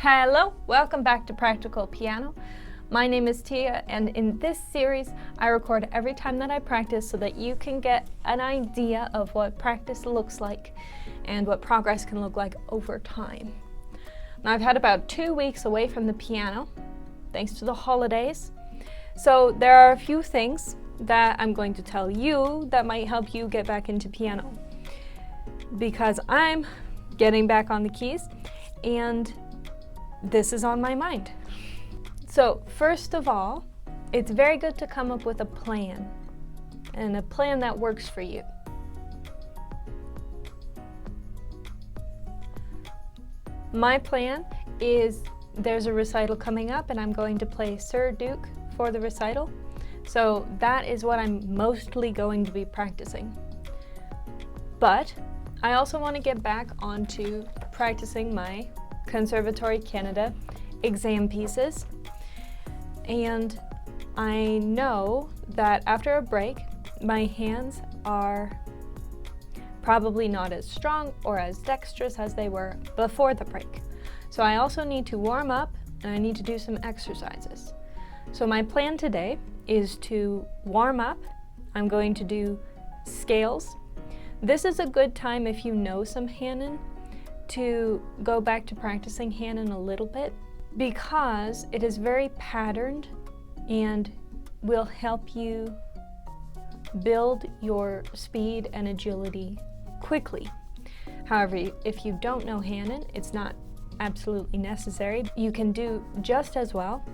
Hello, welcome back to Practical Piano. My name is Tia, and in this series I record every time that I practice so that you can get an idea of what practice looks like and what progress can look like over time. Now, I've had about 2 weeks away from the piano thanks to the holidays, so there are a few things that I'm going to tell you that might help you get back into piano, because I'm getting back on the keys and this is on my mind. So first of all, it's very good to come up with a plan, and a plan that works for you. My plan is there's a recital coming up and I'm going to play Sir Duke for the recital. So that is what I'm mostly going to be practicing. But I also want to get back onto practicing my Conservatory Canada exam pieces. And I know that after a break, my hands are probably not as strong or as dexterous as they were before the break. So I also need to warm up and I need to do some exercises. So my plan today is to warm up. I'm going to do scales. This is a good time, if you know some Hanon, to go back to practicing Hanon a little bit, because it is very patterned and will help you build your speed and agility quickly. However, if you don't know Hanon, it's not absolutely necessary. You can do just as well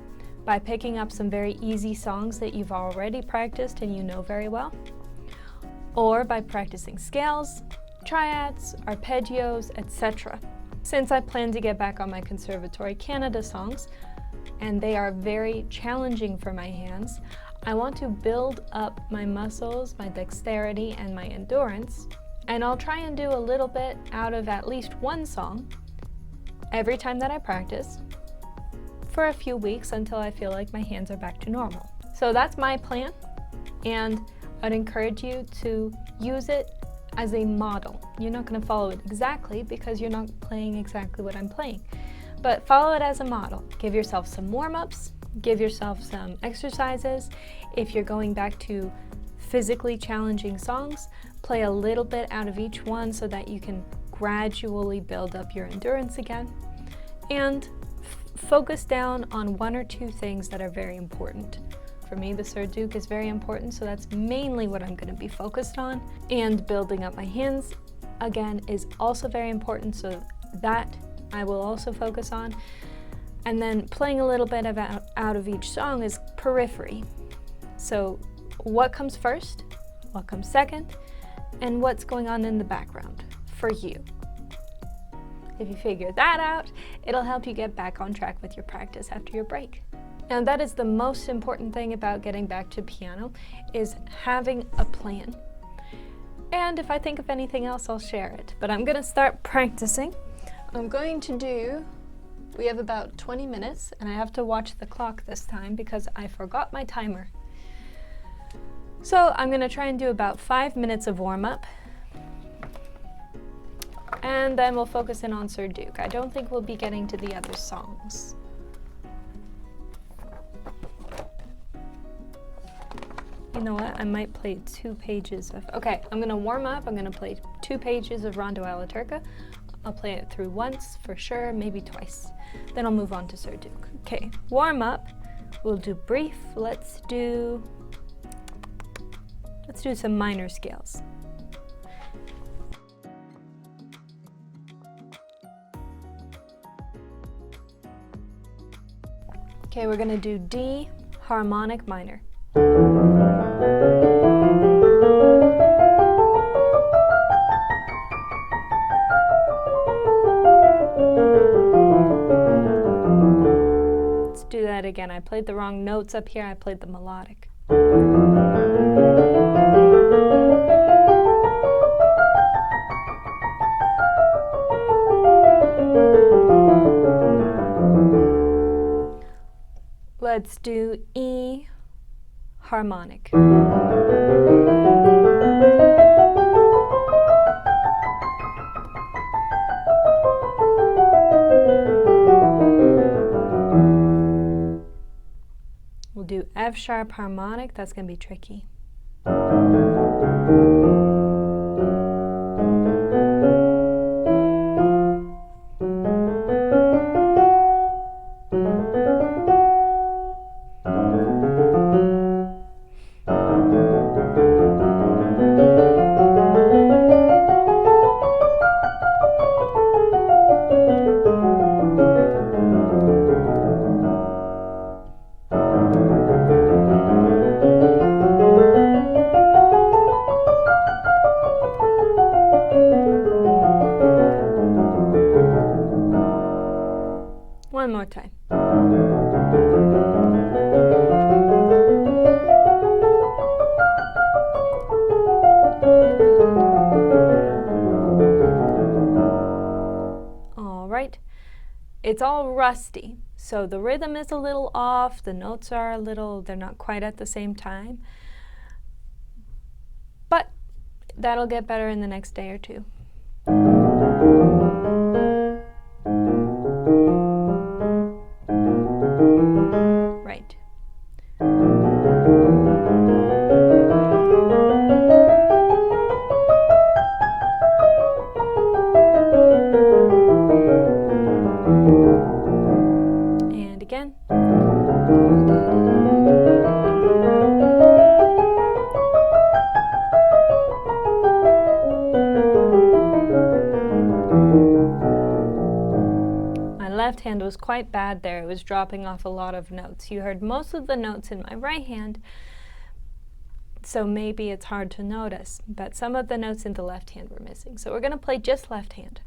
by picking up some very easy songs that you've already practiced and you know very well, or by practicing scales, triads, arpeggios, etc. Since I plan to get back on my Conservatory Canada songs, and they are very challenging for my hands, I want to build up my muscles, my dexterity, and my endurance, and I'll try and do a little bit out of at least one song every time that I practice for a few weeks until I feel like my hands are back to normal. So that's my plan, and I'd encourage you to use it as a model. You're not going to follow it exactly because you're not playing exactly what I'm playing, but follow it as a model. Give yourself some warm-ups, give yourself some exercises. If you're going back to physically challenging songs, play a little bit out of each one so that you can gradually build up your endurance again, and focus down on one or two things that are very important. For me, the Sir Duke is very important, so that's mainly what I'm going to be focused on. And building up my hands, again, is also very important, so that I will also focus on. And then playing a little bit out of each song is periphery. So what comes first, what comes second, and what's going on in the background for you. If you figure that out, it'll help you get back on track with your practice after your break. And that is the most important thing about getting back to piano, is having a plan. And if I think of anything else, I'll share it. But I'm going to start practicing. We have about 20 minutes, and I have to watch the clock this time because I forgot my timer. So I'm going to try and do about 5 minutes of warm-up, and then we'll focus in on Sir Duke. I don't think we'll be getting to the other songs. You know what, I might play 2 pages of, okay, I'm gonna warm up, I'm gonna play 2 pages of Rhondo Alla Turca. I'll play it through once for sure, maybe twice. Then I'll move on to Sir Duke. Okay, warm up, we'll do brief, let's do some minor scales. Okay, we're gonna do D harmonic minor. Let's do that again. I played the wrong notes up here. I played the melodic. Let's do E harmonic. We'll do F sharp harmonic. That's going to be tricky. One more time. All right. It's all rusty, so the rhythm is a little off, the notes are they're not quite at the same time. But that'll get better in the next day or two. Right. And again. Left hand was quite bad there. It was dropping off a lot of notes. You heard most of the notes in my right hand, so maybe it's hard to notice, but some of the notes in the left hand were missing. So we're going to play just left hand.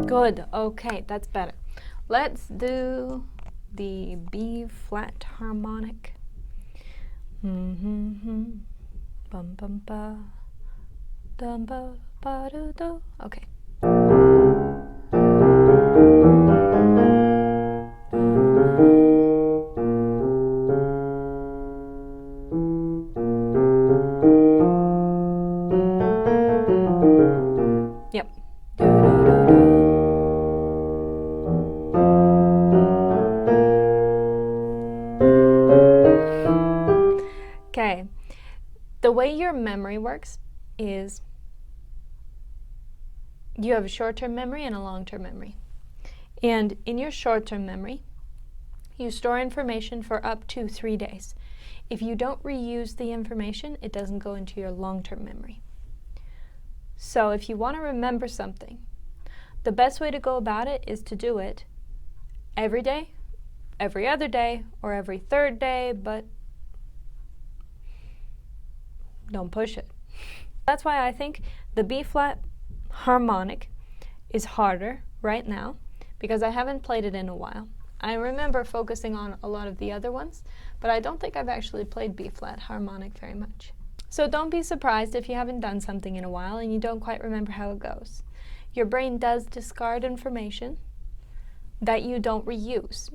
Good. Okay, that's better. Let's do the B flat harmonic. Bum bum ba dum ba ba do do. Okay. Yep. Do, do, do, do. Okay, the way your memory works is you have a short-term memory and a long-term memory. And in your short-term memory, you store information for up to 3 days. If you don't reuse the information, it doesn't go into your long-term memory. So if you want to remember something, the best way to go about it is to do it every day, every other day, or every third day, but don't push it. That's why I think the B flat harmonic is harder right now, because I haven't played it in a while. I remember focusing on a lot of the other ones, but I don't think I've actually played B flat harmonic very much. So don't be surprised if you haven't done something in a while and you don't quite remember how it goes. Your brain does discard information that you don't reuse.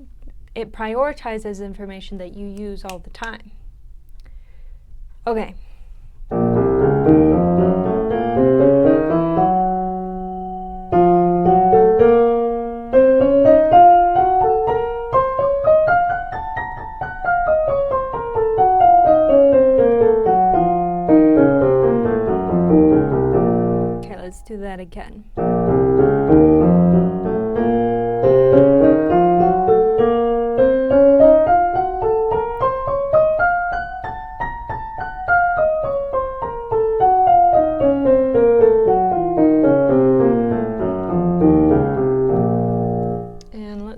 It prioritizes information that you use all the time. Okay.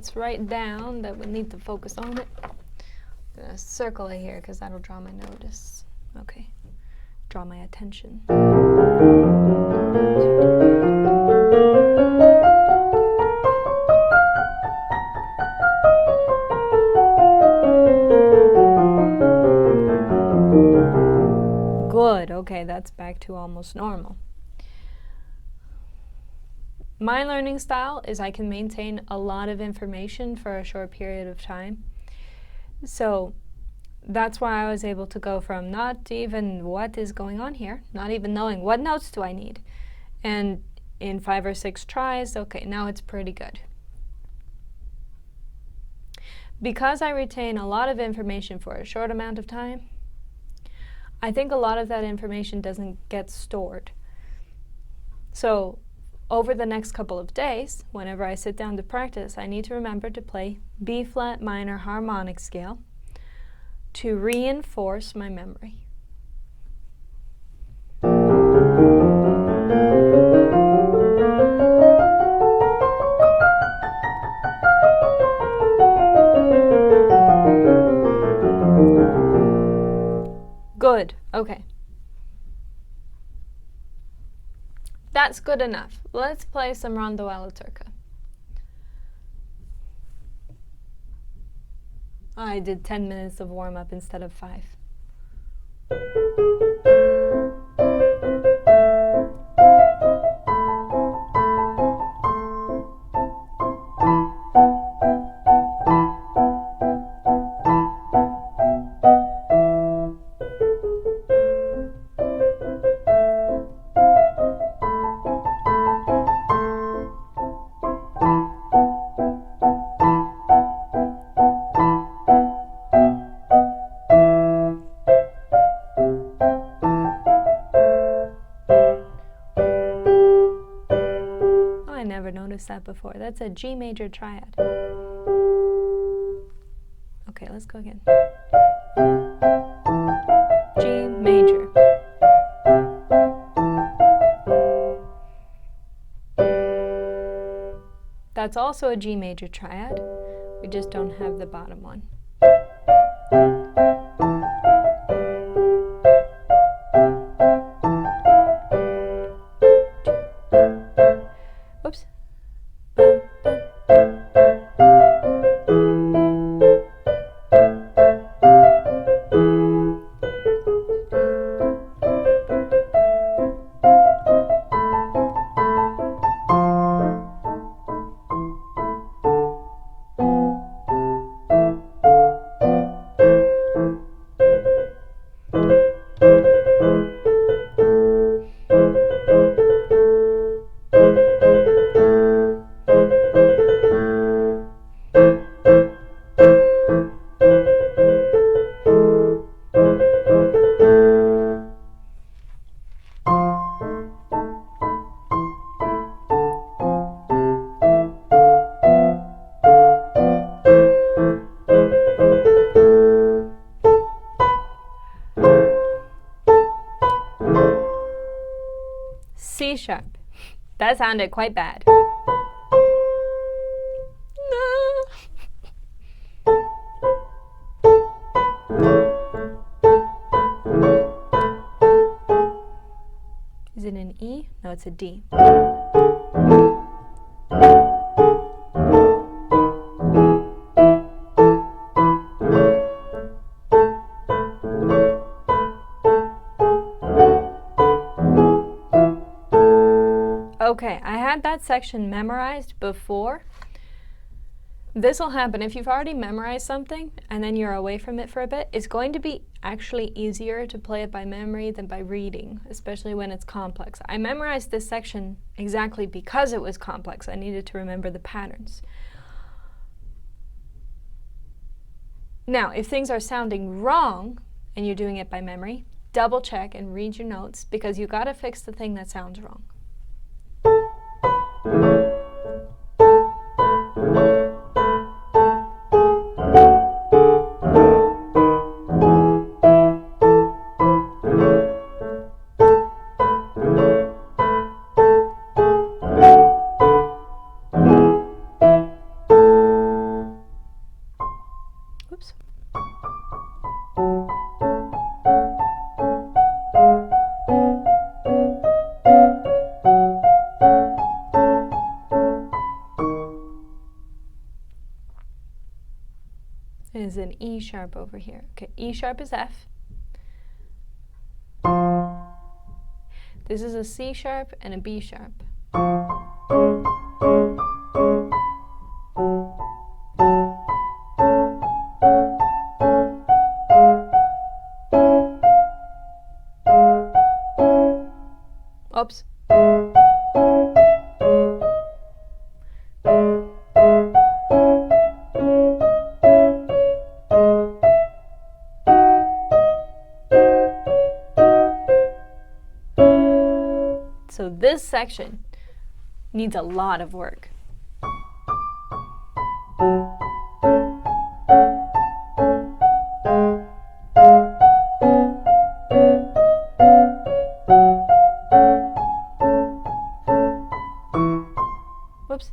notes right down that we need to focus on it. I'm going to circle it here because that'll draw my notice. Okay, draw my attention. Good, okay, that's back to almost normal. My learning style is I can maintain a lot of information for a short period of time. So that's why I was able to go from not even what is going on here, not even knowing what notes do I need, and in 5 or 6 tries, okay, now it's pretty good. Because I retain a lot of information for a short amount of time, I think a lot of that information doesn't get stored. So over the next couple of days, whenever I sit down to practice, I need to remember to play B flat minor harmonic scale to reinforce my memory. Good, okay. That's good enough. Let's play some Rhondo Alla Turca. I did 10 minutes of warm-up instead of 5. That before. That's a G major triad. Okay, let's go again. G major. That's also a G major triad. We just don't have the bottom one. Oops. C sharp. That sounded quite bad. No. Is it an E? No, it's a D. Okay, I had that section memorized before. This will happen if you've already memorized something and then you're away from it for a bit. It's going to be actually easier to play it by memory than by reading, especially when it's complex. I memorized this section exactly because it was complex. I needed to remember the patterns. Now, if things are sounding wrong and you're doing it by memory, double check and read your notes because you've got to fix the thing that sounds wrong. is an E sharp over here. Okay, E sharp is F. This is a C sharp and a B sharp. Oops. So this section needs a lot of work. Whoops.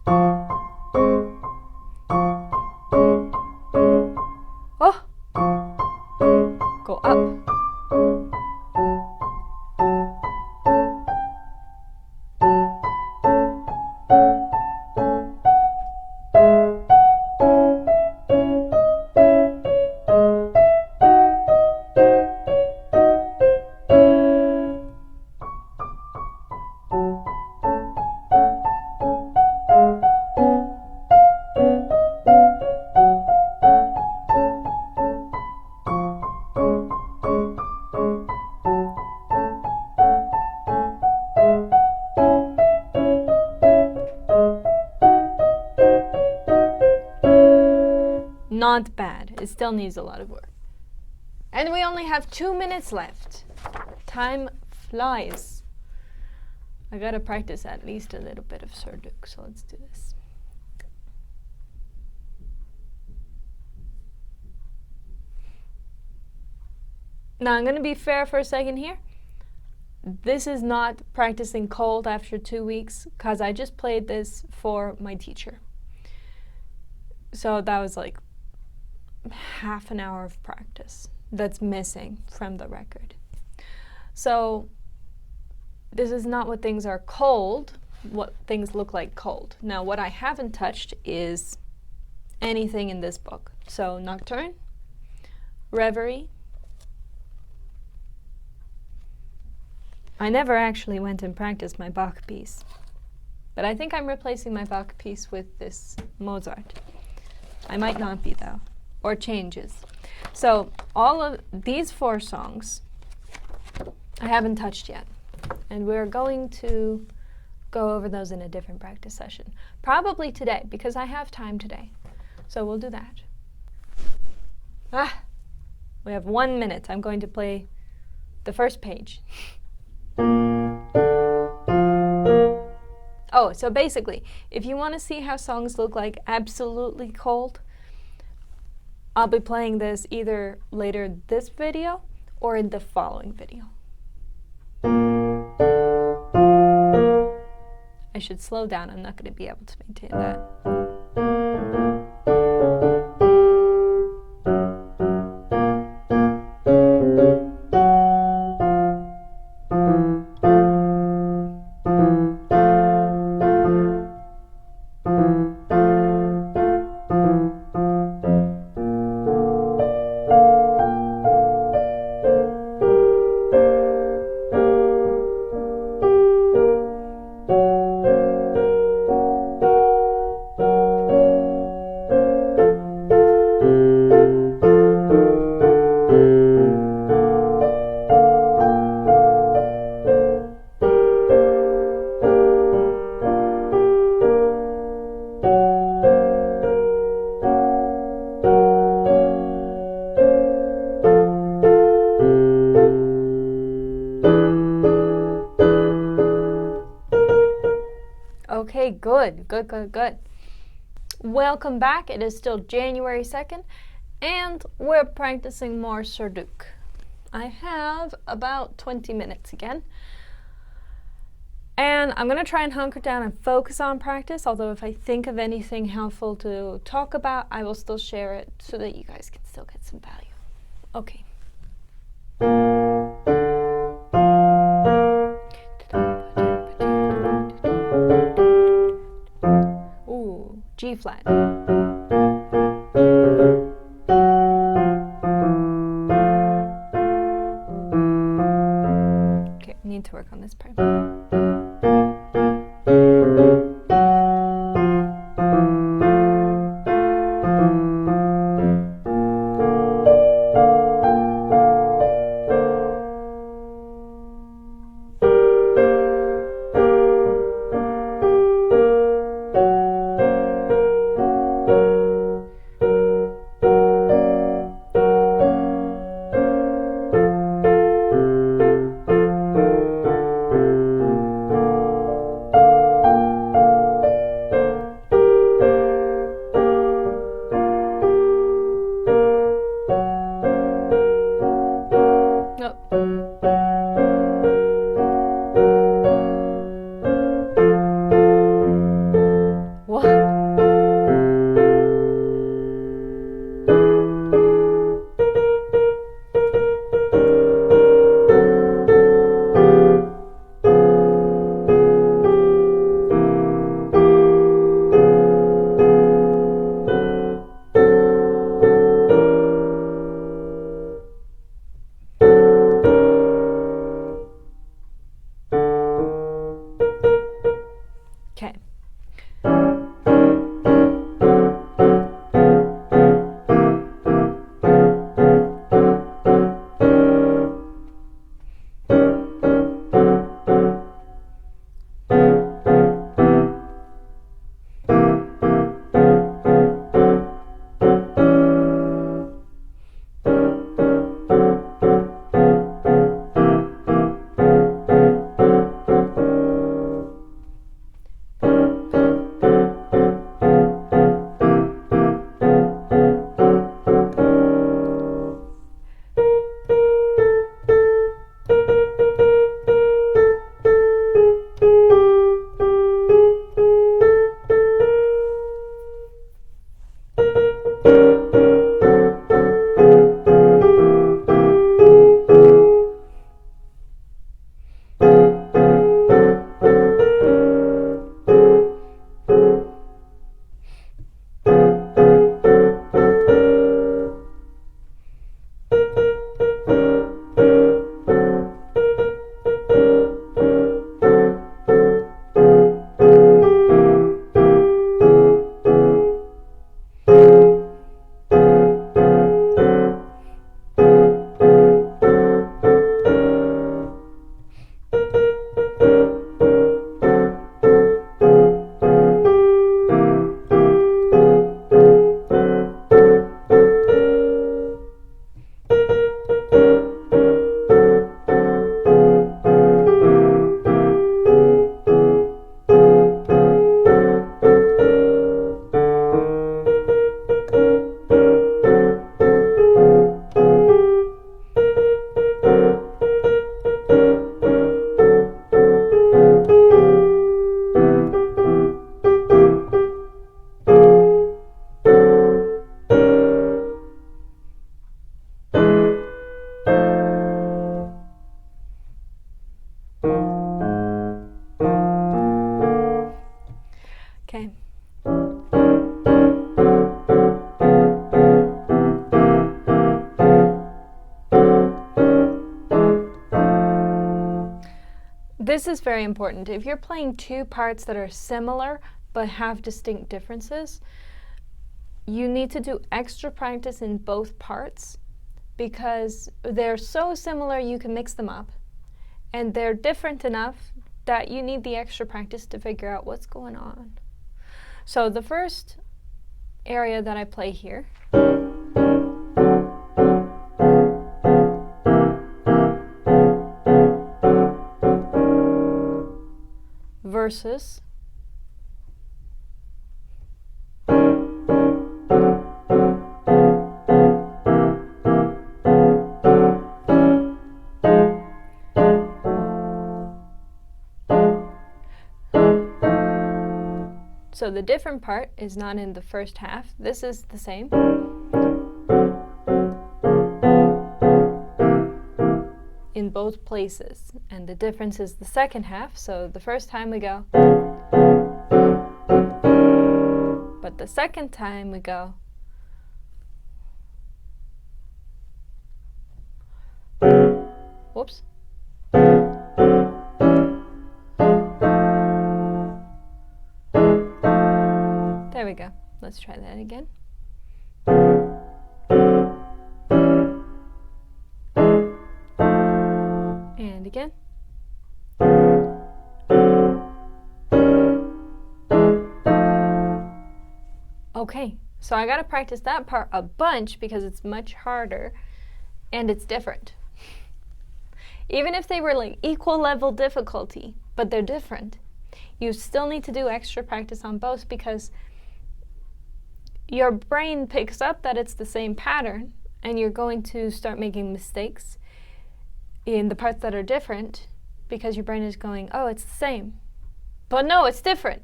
Oh! Go up. Not bad. It still needs a lot of work. And we only have 2 minutes left. Time flies. I gotta practice at least a little bit of Serduk, so let's do this. Now I'm gonna be fair for a second here. This is not practicing cold after 2 weeks, because I just played this for my teacher. So that was like half an hour of practice that's missing from the record. So this is not what things are cold, what things look like cold. Now what I haven't touched is anything in this book. So Nocturne, Reverie. I never actually went and practiced my Bach piece, but I think I'm replacing my Bach piece with this Mozart. I might not be though, or changes. So all of these 4 songs I haven't touched yet, and we're going to go over those in a different practice session. Probably today, because I have time today. So we'll do that. We have 1 minute. I'm going to play the first page. Oh, so basically, if you want to see how songs look like absolutely cold, I'll be playing this either later this video or in the following video. I should slow down. I'm not going to be able to maintain that. Okay, good. Welcome back. It is still January 2nd, and we're practicing more Serduk. I have about 20 minutes again. And I'm going to try and hunker down and focus on practice, although if I think of anything helpful to talk about, I will still share it so that you guys can still get some value. Okay. Ooh, G flat. this is very important. If you're playing two parts that are similar but have distinct differences, you need to do extra practice in both parts because they're so similar you can mix them up, and they're different enough that you need the extra practice to figure out what's going on. So the first area that I play here versus so the different part is not in the first half. This is the same. In both places. And the difference is the second half. So the first time we go, but the second time we go, whoops. There we go. Let's try that again. And again. Okay, so I gotta practice that part a bunch because it's much harder and it's different. Even if they were like equal level difficulty, but they're different, you still need to do extra practice on both because your brain picks up that it's the same pattern and you're going to start making mistakes in the parts that are different because your brain is going, oh, it's the same. But no, it's different.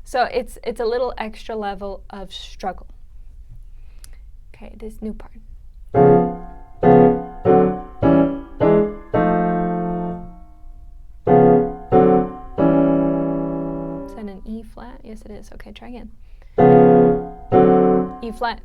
So it's a little extra level of struggle. Okay, this new part. Is that an E flat? Yes, it is. Okay, try again. E flat.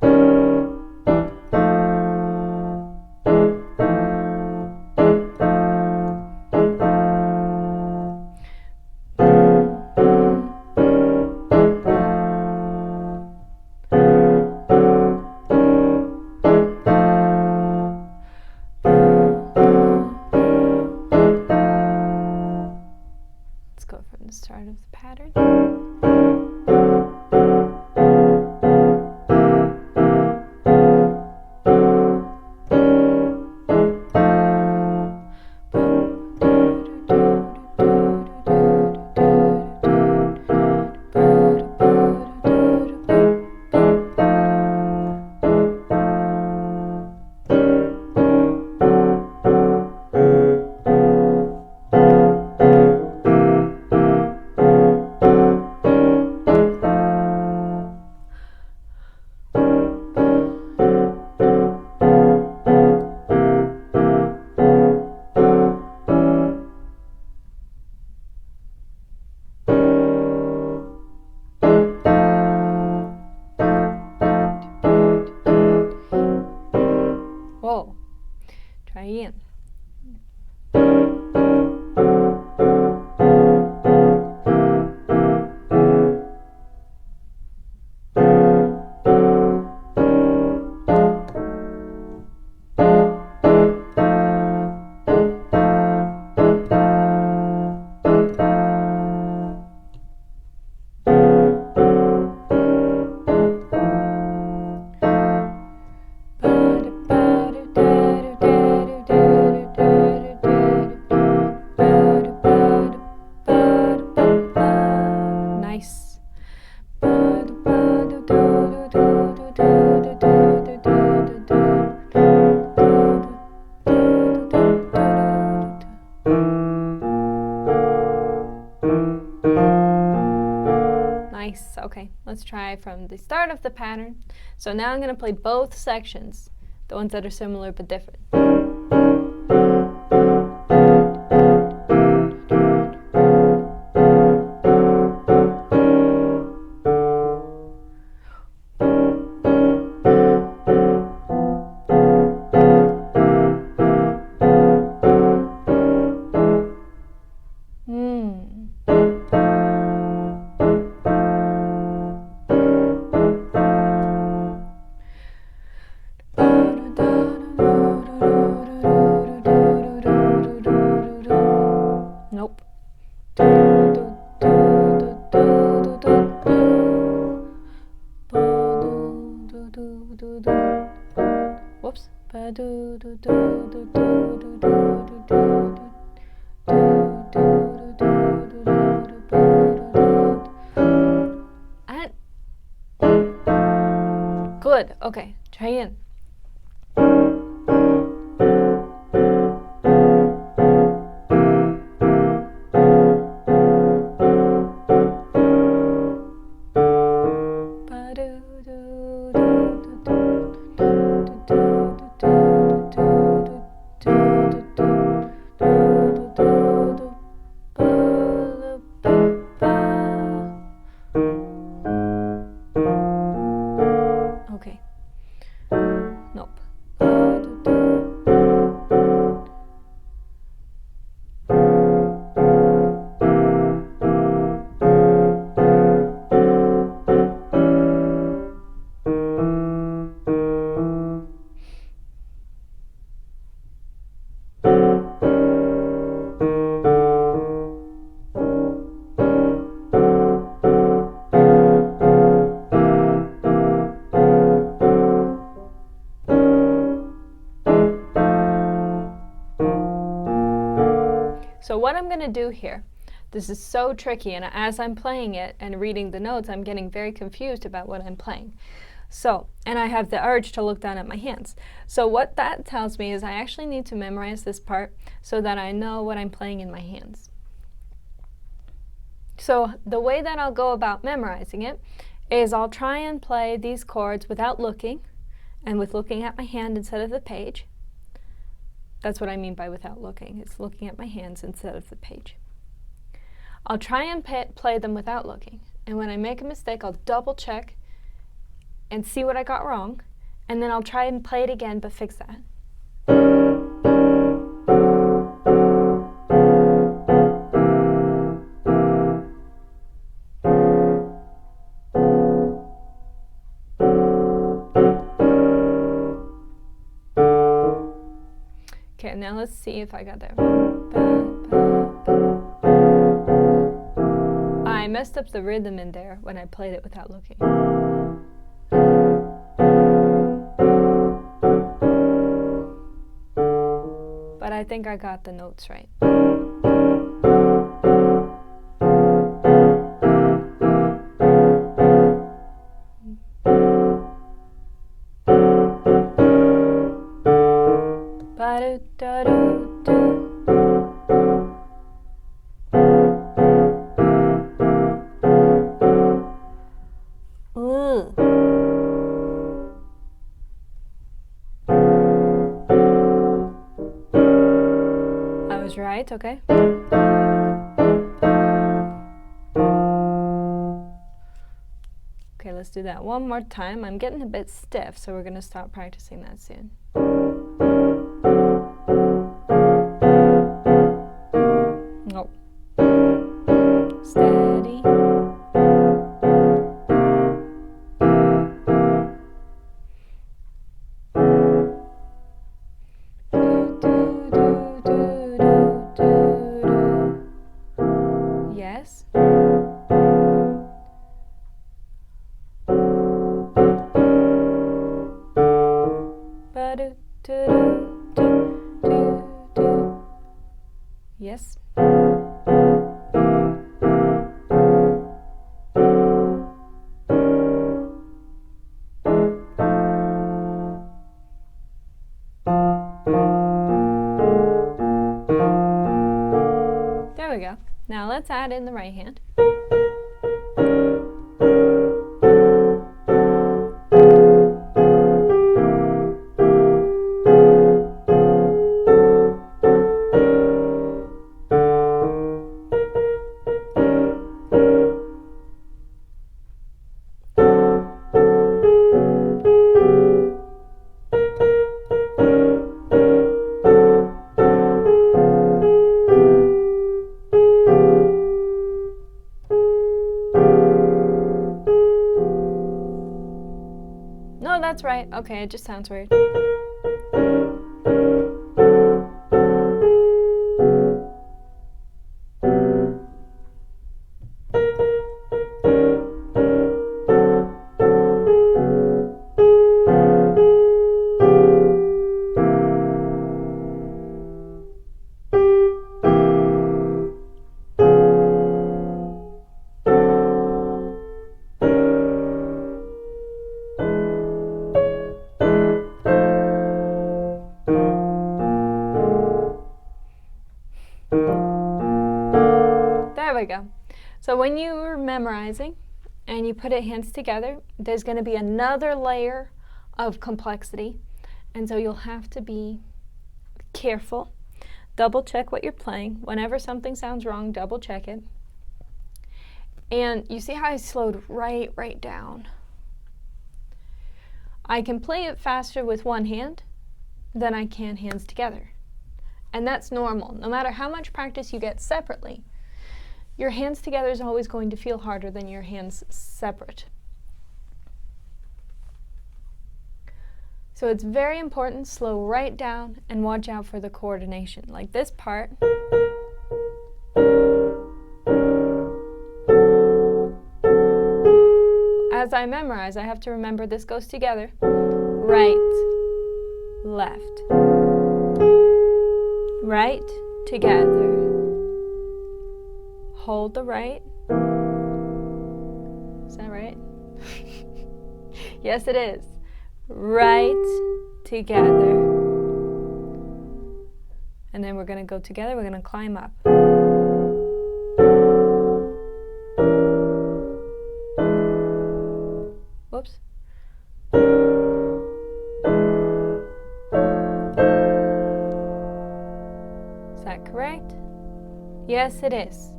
Let's go from the start of the pattern. Whoa, try again. Nice. Nice. Okay, let's try from the start of the pattern. So now I'm going to play both sections, the ones that are similar but different. do do. Whoops. Ba do do do do do do do do do. And good. Okay, try in. Okay. Nope. So what I'm going to do here, this is so tricky, and as I'm playing it and reading the notes, I'm getting very confused about what I'm playing. So, and I have the urge to look down at my hands. So what that tells me is I actually need to memorize this part so that I know what I'm playing in my hands. So the way that I'll go about memorizing it is I'll try and play these chords without looking, and with looking at my hand instead of the page. That's what I mean by without looking. It's looking at my hands instead of the page. I'll try and play them without looking. And when I make a mistake, I'll double check and see what I got wrong. And then I'll try and play it again, but fix that. Okay, now let's see if I got there. I messed up the rhythm in there when I played it without looking. But I think I got the notes right. I was right, okay. Okay, let's do that one more time. I'm getting a bit stiff, so we're going to stop practicing that soon. Nope. Steady. Yes. Yes. There we go. Now let's add in the right hand. No, that's right. Okay, it just sounds weird. So when you're memorizing and you put it hands together, there's going to be another layer of complexity, and so you'll have to be careful. Double check what you're playing. Whenever something sounds wrong, double check it. And you see how I slowed right down? I can play it faster with one hand than I can hands together. And that's normal. No matter how much practice you get separately, your hands together is always going to feel harder than your hands separate. So it's very important, slow right down and watch out for the coordination. Like this part. As I memorize, I have to remember this goes together. Right, left. Right, together. Hold the right. Is that right? Yes, it is. Right, together. And then we're going to go together, we're going to climb up. Whoops. Is that correct? Yes, it is.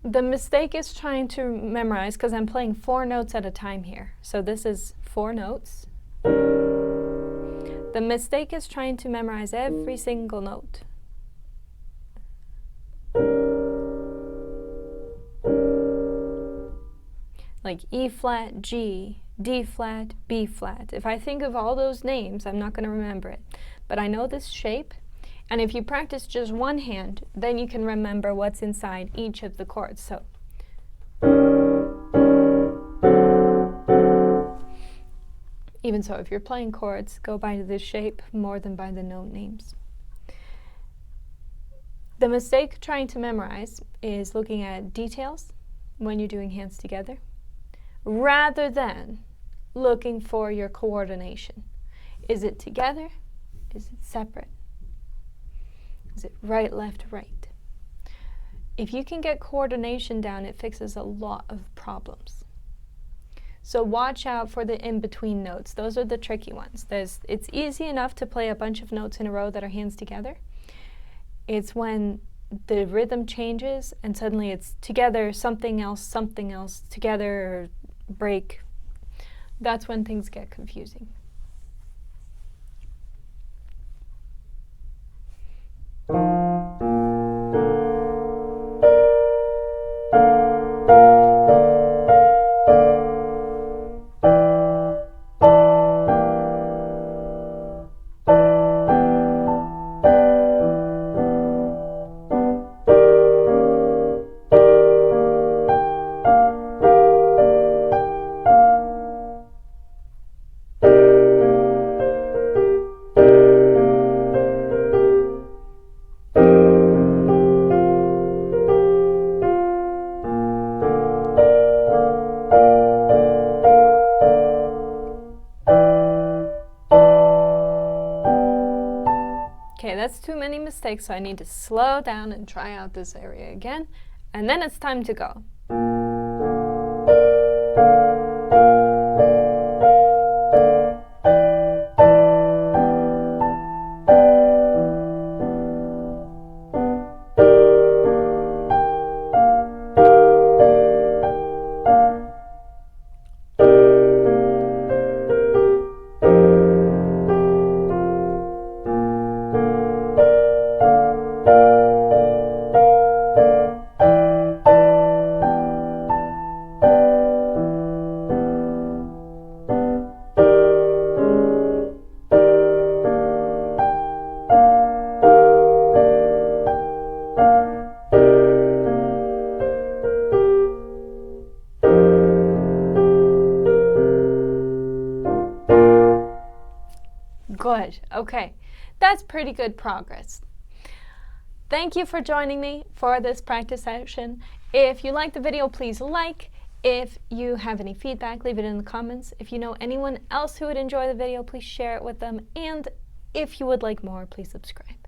The mistake is trying to memorize, because I'm playing 4 notes at a time here. So this is 4 notes. The mistake is trying to memorize every single note. Like E flat, G, D flat, B flat. If I think of all those names, I'm not going to remember it. But I know this shape. And if you practice just one hand, then you can remember what's inside each of the chords. So, even so, if you're playing chords, go by this shape more than by the note names. The mistake trying to memorize is looking at details when you're doing hands together, rather than looking for your coordination. Is it together? Is it separate? Is it right, left, right? If you can get coordination down, it fixes a lot of problems. So watch out for the in-between notes. Those are the tricky ones. It's easy enough to play a bunch of notes in a row that are hands together. It's when the rhythm changes and suddenly it's together, something else, together, or break. That's when things get confusing. Okay, that's too many mistakes, so I need to slow down and try out this area again, and then it's time to go. Good. Okay, that's pretty good progress. Thank you for joining me for this practice session. If you like the video, please like. If you have any feedback, leave it in the comments. If you know anyone else who would enjoy the video, please share it with them. And If you would like more, please subscribe.